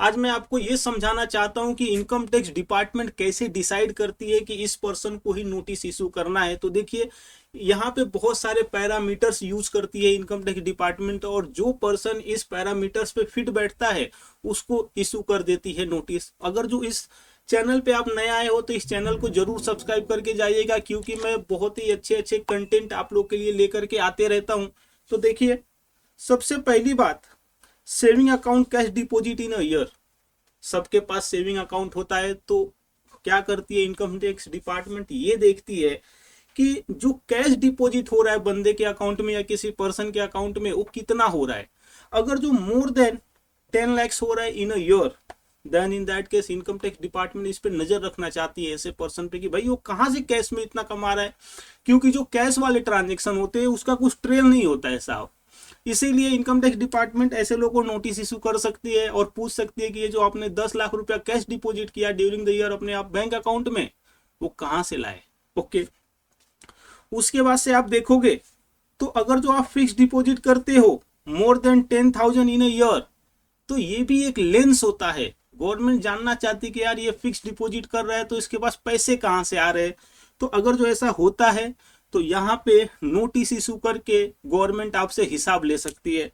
आज मैं आपको ये समझाना चाहता हूँ कि इनकम टैक्स डिपार्टमेंट कैसे डिसाइड करती है कि इस पर्सन को ही नोटिस इशू करना है। तो देखिए यहाँ पे बहुत सारे पैरामीटर्स यूज करती है इनकम टैक्स डिपार्टमेंट, और जो पर्सन इस पैरामीटर्स पे फिट बैठता है उसको इशू कर देती है नोटिस। अगर जो इस चैनल पे आप नए आए हो तो इस चैनल को जरूर सब्सक्राइब करके जाइएगा, क्योंकि मैं बहुत ही अच्छे अच्छे कंटेंट आप लोग के लिए लेकर के आते रहता हूँ। तो देखिए सबसे पहली बात, saving account cash deposit in a year. सबके पास सेविंग अकाउंट होता है, तो क्या करती है इनकम टैक्स डिपार्टमेंट, ये देखती है कि जो कैश डिपॉजिट हो रहा है बंदे के अकाउंट में या किसी पर्सन के अकाउंट में वो कितना हो रहा है। अगर जो मोर देन 10 lakhs हो रहा है in a year, then in that case income tax department इस पे नजर रखना चाहती है ऐसे पर्सन पे कि भाई वो कहाँ से कैश में इतना कमा रहा है, क्योंकि जो कैश वाले ट्रांजेक्शन होते हैं उसका कुछ ट्रेल नहीं होता है साहब। इसीलिए इनकम टैक्स डिपार्टमेंट ऐसे लोगों को नोटिस इशू कर सकती है और पूछ सकती है कि ये जो आपने 10 लाख रुपया कैश डिपॉजिट किया ड्यूरिंग द ईयर अपने आप बैंक अकाउंट में, वो कहाँ से लाए। ओके, उसके बाद से आप देखोगे तो अगर जो आप फिक्स डिपॉजिट करते हो more than 10,000 in a year, तो ये भी एक लेंस होता है। गवर्नमेंट जानना चाहती है कि यार ये फिक्स डिपॉजिट कर रहा है तो इसके पास पैसे कहाँ से आ रहे हैं। तो अगर जो ऐसा होता है तो यहाँ पे नोटिस इशू करके गवर्नमेंट आपसे हिसाब ले सकती है।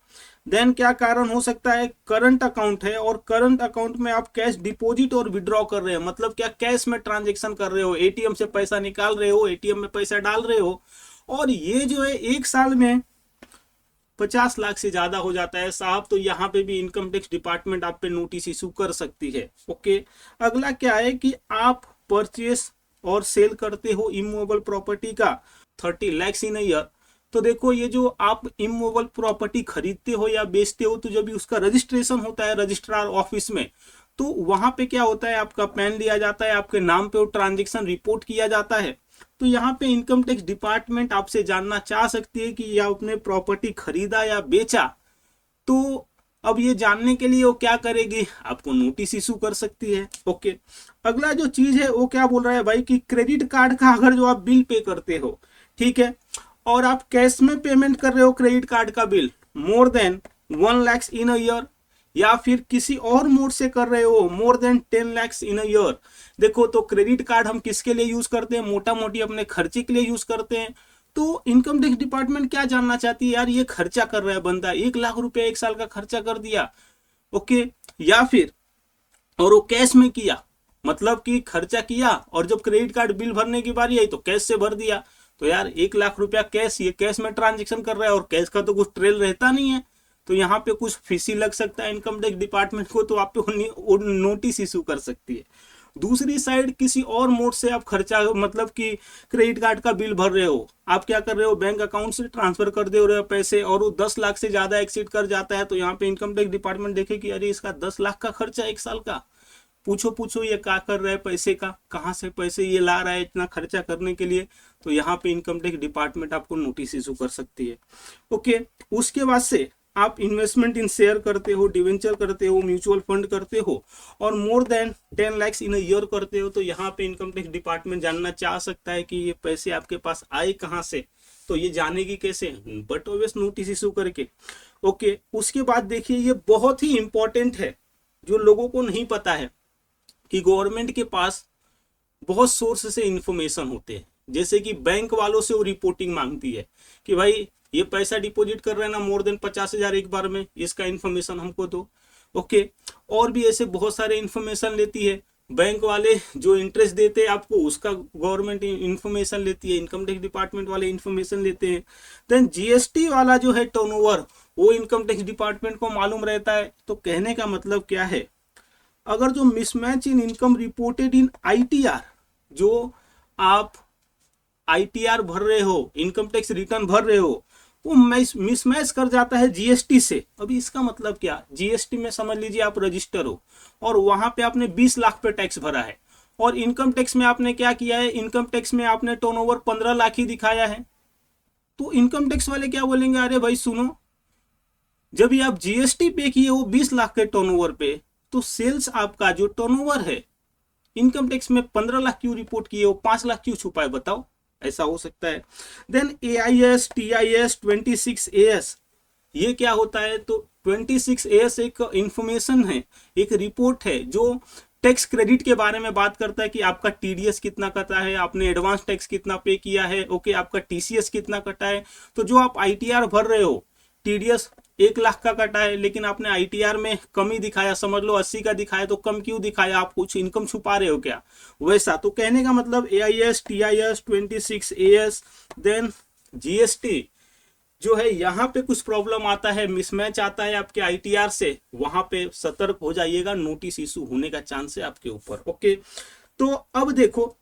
देन क्या कारण हो सकता है, करंट अकाउंट है और करंट अकाउंट में आप कैश डिपॉजिट और विड्रॉ कर रहे हैं, मतलब क्या कैश में ट्रांजेक्शन कर रहे हो, एटीएम से पैसा निकाल रहे हो, एटीएम में पैसा डाल रहे हो, और ये जो है एक साल में 50 लाख से ज्यादा हो जाता है साहब, तो यहाँ पे भी इनकम टैक्स डिपार्टमेंट आप पे नोटिस इशू कर सकती है। ओके, अगला क्या है कि आप परचेस और सेल करते हो इमूवेबल प्रॉपर्टी का 30 lakhs इन ईयर। तो देखो ये जो आप इमूवेबल प्रॉपर्टी खरीदते हो या बेचते हो, तो जब भी उसका रजिस्ट्रेशन होता है रजिस्ट्रार ऑफिस में, तो वहां पे क्या होता है, आपका पैन लिया जाता है, आपके नाम पे वो ट्रांजेक्शन रिपोर्ट किया जाता है। तो यहाँ पे इनकम टैक्स डिपार्टमेंट आपसे जानना चाह सकती है कि ये आपने प्रॉपर्टी खरीदा या बेचा। तो अब ये जानने के लिए वो क्या करेगी, आपको नोटिस इशू कर सकती है। ओके, अगला जो चीज है वो क्या बोल रहा है भाई कि क्रेडिट कार्ड का अगर जो आप बिल पे करते हो, ठीक है, और आप कैश में पेमेंट कर रहे हो क्रेडिट कार्ड का bill more than 1 lakhs in a year, या फिर किसी और मोड से कर रहे हो more than 10 lakhs in a year. देखो तो क्रेडिट कार्ड हम किसके लिए यूज करते हैं, मोटा मोटी अपने खर्चे के लिए यूज करते हैं। तो इनकम टैक्स डिपार्टमेंट क्या जानना चाहती है, यार ये खर्चा कर रहा है बंदा, 1 लाख रुपया एक साल का खर्चा कर दिया। ओके, या फिर और वो कैश में किया, मतलब कि खर्चा किया और जब क्रेडिट कार्ड बिल भरने की बारी आई तो कैश से भर दिया। तो यार 1 लाख रुपया कैश, ये कैश में ट्रांजेक्शन कर रहा है और कैश का तो कुछ ट्रेल रहता नहीं है, तो यहाँ पे कुछ फीस ही लग सकता है इनकम टैक्स डिपार्टमेंट को, तो आप पे नोटिस इशू कर सकती है। दूसरी साइड किसी और मोड से आप खर्चा, मतलब कि क्रेडिट कार्ड का बिल भर रहे हो, आप क्या कर रहे हो बैंक अकाउंट से ट्रांसफर कर दे रहे हो पैसे, और वो 10 लाख से ज्यादा एक्सीड कर जाता है, तो यहाँ पे इनकम टैक्स डिपार्टमेंट देखे कि अरे इसका 10 लाख का खर्चा एक साल का, पूछो पूछो ये क्या कर रहा है, पैसे का कहाँ से पैसे ये ला रहा है इतना खर्चा करने के लिए। तो यहाँ पे इनकम टैक्स डिपार्टमेंट आपको नोटिस इशू कर सकती है। ओके, उसके बाद से आप इन्वेस्टमेंट इन शेयर करते हो, डिवेंचर करते हो, म्यूचुअल फंड करते हो और more than 10 lakhs in a year करते हो, तो यहाँ पे इनकम टैक्स डिपार्टमेंट जानना चाह सकता है कि ये पैसे आपके पास आए कहाँ से। तो ये जानेगी कैसे, बट ऑब्वियस नोटिस इशू करके। ओके, उसके बाद देखिए ये बहुत ही इंपॉर्टेंट है जो लोगों को नहीं पता है कि गवर्नमेंट के पास बहुत सोर्स से इंफॉर्मेशन होते हैं। जैसे कि बैंक वालों से वो रिपोर्टिंग मांगती है कि भाई ये पैसा डिपॉजिट कर रहे हैं ना मोर देन 50,000 एक बार में, इसका इंफॉर्मेशन हमको दो। ओके, और भी ऐसे बहुत सारे इंफॉर्मेशन लेती है बैंक वाले, जो इंटरेस्ट देते हैं आपको उसका गवर्नमेंट इंफॉर्मेशन लेती है, इनकम टैक्स डिपार्टमेंट वाले इंफॉर्मेशन लेते हैं। देन जीएसटी वाला जो है टर्नओवर, वो इनकम टैक्स डिपार्टमेंट को मालूम रहता है। तो कहने का मतलब क्या है, अगर जो mismatch in income reported in ITR, जो आप आईटीआर भर रहे हो, इनकम टैक्स रिटर्न भर रहे हो, वो मिसमैच कर जाता है जीएसटी से। अभी इसका मतलब क्या, जीएसटी में समझ लीजिए आप रजिस्टर हो और वहां पे आपने 20 लाख पे टैक्स भरा है, और इनकम टैक्स में आपने क्या किया है, इनकम टैक्स में आपने टर्नओवर 15 लाख ही दिखाया है। तो इनकम टैक्स वाले क्या बोलेंगे, अरे भाई सुनो, जब ये आप जीएसटी पे किए हो 20 लाख के टर्नओवर पे, तो सेल्स आपका जो टर्नओवर है इनकम टैक्स में 15 लाख क्यों रिपोर्ट किए हो, 5 लाख क्यों छुपाए, बताओ। ऐसा हो सकता है। देन AIS TIS 26AS, ये क्या होता है, तो 26AS एक इंफॉर्मेशन है, एक रिपोर्ट है जो टैक्स क्रेडिट के बारे में बात करता है कि आपका टीडीएस कितना कटा है, आपने एडवांस टैक्स कितना पे किया है, ओके, आपका टीसीएस कितना कटा है। तो जो आप आईटीआर भर रहे हो, टीडीएस 1 लाख का कटा है लेकिन आपने आईटीआर में कमी दिखाया, समझ लो 80 का दिखाया, तो कम क्यों दिखाया, आप कुछ इनकम छुपा रहे हो क्या, वैसा। तो कहने का मतलब AIS, TIS, 26AS, then GST जो है, यहाँ पे कुछ प्रॉब्लम आता है, मिसमैच आता है आपके आईटीआर से, वहां पे सतर्क हो जाइएगा, नोटिस इशू होने का चांस है आपके ऊपर। ओके, तो अब देखो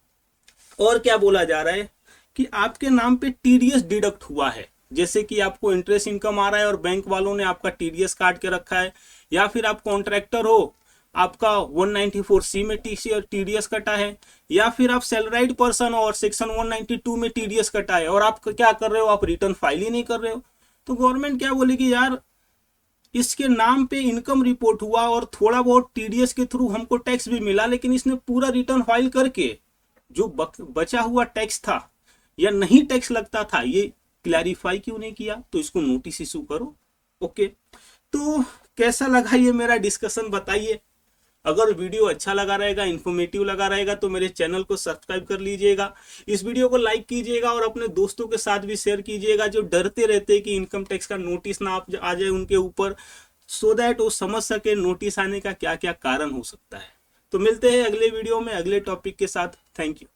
और क्या बोला जा रहा है कि आपके नाम पे टीडीएस डिडक्ट हुआ है, जैसे कि आपको इंटरेस्ट इनकम आ रहा है और बैंक वालों ने आपका टीडीएस काट के रखा है, या फिर आप कॉन्ट्रैक्टर हो, आपका 194C में टीडीएस कटा है, या फिर आप सैलराइड पर्सन हो और सेक्शन 192 में टीडीएस कटा है, और आप क्या कर रहे हो, आप रिटर्न फाइल ही नहीं कर रहे हो। तो गवर्नमेंट क्या बोलेगी, यार इसके नाम पे इनकम रिपोर्ट हुआ और थोड़ा बहुत टीडीएस के थ्रू हमको टैक्स भी मिला, लेकिन इसने पूरा रिटर्न फाइल करके जो बचा हुआ टैक्स था या नहीं टैक्स लगता था, ये क्लैरिफाई क्यों नहीं किया, तो इसको नोटिस इशू करो। ओके, तो कैसा लगा ये मेरा डिस्कशन बताइए। अगर वीडियो अच्छा लगा रहेगा, इन्फॉर्मेटिव लगा रहेगा, तो मेरे चैनल को सब्सक्राइब कर लीजिएगा, इस वीडियो को लाइक कीजिएगा और अपने दोस्तों के साथ भी शेयर कीजिएगा जो डरते रहते हैं कि इनकम टैक्स का नोटिस ना आ जाए उनके ऊपर, सो दैट वो समझ सके नोटिस आने का क्या क्या कारण हो सकता है। तो मिलते हैं अगले वीडियो में अगले टॉपिक के साथ। Thank you.